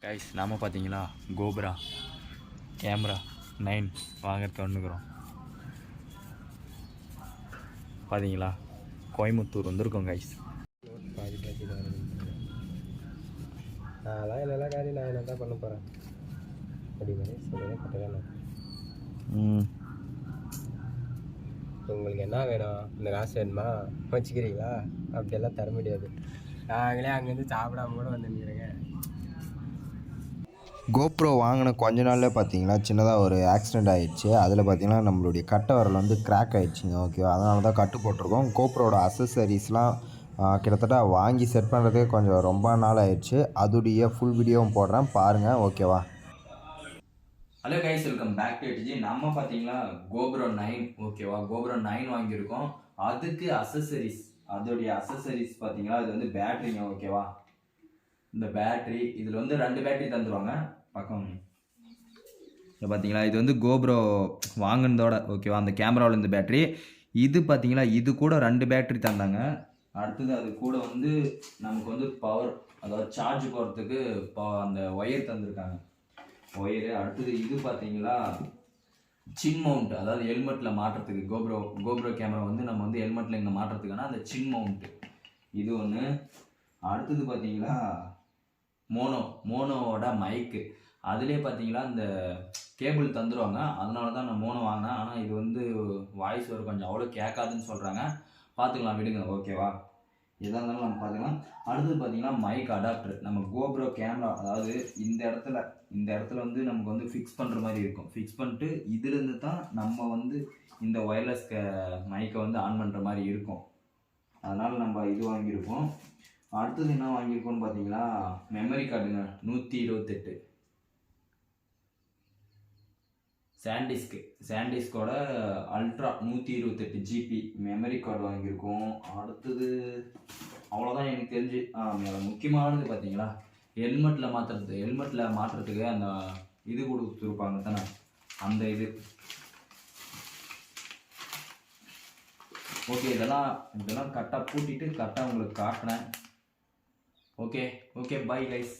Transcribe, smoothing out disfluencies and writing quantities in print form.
Guys நாம் பார்த்தீங்களா cobra camera 9 வாங்கிறதுக்கு வந்துக்கிறோம். பார்த்தீங்களா கோயம்புத்தூர் வந்திருக்கோம் கைஸ். அதெல்லாம் எல்லா காரியம் நான் என்ன தான் பண்ண போகிறேன் அப்படி மாதிரி சொல்கிறதே கரெக்டாக. உங்களுக்கு என்ன வேணும்? இந்த காசு வேணுமா வச்சுக்கிறீங்களா? அப்படியெல்லாம் தர முடியாது. நாங்களே அங்கேருந்து சாப்பிடாம கூட வந்து நிற்கிறேங்க. கோப்ரோ வாங்கின கொஞ்ச நாளில் பார்த்தீங்கன்னா சின்னதாக ஒரு ஆக்சிடெண்ட் ஆகிடுச்சு. அதில் பார்த்தீங்கன்னா நம்மளுடைய கட்டை விரல் வந்து கிராக் ஆகிடுச்சிங்க. ஓகேவா, அதனால தான் கட்டு போட்டிருக்கோம். கோப்ரோட அசசரிஸ்லாம் கிட்டத்தட்ட வாங்கி செட் பண்ணுறதுக்கு கொஞ்சம் ரொம்ப நாள் ஆயிடுச்சு. அதுடைய ஃபுல் வீடியோவும் போடுறேன் பாருங்கள். ஓகேவா. Hello guys, welcome back to Edgy. நம்ம பார்த்தீங்களா கோப்ரோ 9 ஓகேவா, கோப்ரோ 9 வாங்கியிருக்கோம். அதுக்கு அசசரிஸ், அதோடைய அசசரிஸ் பார்த்தீங்களா, அது வந்து பேட்ரிங்க. ஓகேவா, இந்த பேட்ரி இதில் வந்து 2 பேட்ரி தந்துடுவாங்க. பக்கம் இப்போ பார்த்தீங்களா, இது வந்து கோப்ரோ வாங்கினதோட ஓகேவா, அந்த கேமராவில் இந்த பேட்ரி. இது பார்த்தீங்களா, இது கூட 2 பேட்ரி தந்தாங்க. அடுத்தது அது கூட வந்து நமக்கு வந்து பவர், அதாவது சார்ஜ் போகிறதுக்கு அந்த ஒயர் தந்துருக்காங்க, ஒயரு. அடுத்தது இது பார்த்தீங்களா சின் மவுண்ட், அதாவது ஹெல்மெட்டில் மாட்டுறதுக்கு. கோப்ரோ கேமரா வந்து நம்ம வந்து ஹெல்மெட்டில் இங்கே மாட்டுறதுக்கான அந்த சின் மவுண்ட்டு இது ஒன்று. அடுத்தது பார்த்தீங்களா மோனோவோட மைக்கு. அதுலேயே பார்த்தீங்களா இந்த கேபிள் தந்துடுவாங்க. அதனால தான் நான் மோனோ வாங்கினேன். ஆனால் இது வந்து வாய்ஸ் ஒரு கொஞ்சம் அவ்வளோ கேட்காதுன்னு சொல்கிறாங்க. பார்த்துக்கலாம், விடுங்க. ஓகேவா, எதாக இருந்தாலும் நம்ம பார்த்துக்கலாம். அடுத்தது பார்த்தீங்கன்னா மைக் அடாப்டர். நம்ம கோப்ரோ கேமரா, அதாவது இந்த இடத்துல வந்து நமக்கு வந்து ஃபிக்ஸ் பண்ணுற மாதிரி இருக்கும். ஃபிக்ஸ் பண்ணிட்டு இதுலேருந்து தான் நம்ம வந்து இந்த ஒயர்லெஸ் மைக்கை வந்து ஆன் பண்ணுற மாதிரி இருக்கும். அதனால் நம்ம இது வாங்கியிருக்கோம். அடுத்தது என்ன வாங்கியிருக்கோன்னு பார்த்தீங்கன்னா மெமரி கார்டுங்க. 128 சாண்டிஸ்கோட அல்ட்ரா 128 ஜிபி மெமரி கார்டு வாங்கியிருக்கோம். அடுத்தது அவ்வளோதான் எனக்கு தெரிஞ்சு. முக்கியமானது பார்த்தீங்களா ஹெல்மெட்டில் மாற்றுறதுக்கு அந்த இது கொடுத்துருப்பாங்க தானே, அந்த இது. ஓகே, இதெல்லாம் கரெக்டாக பூட்டிட்டு கரெக்டாக உங்களுக்கு காட்டினேன். Okay, bye guys.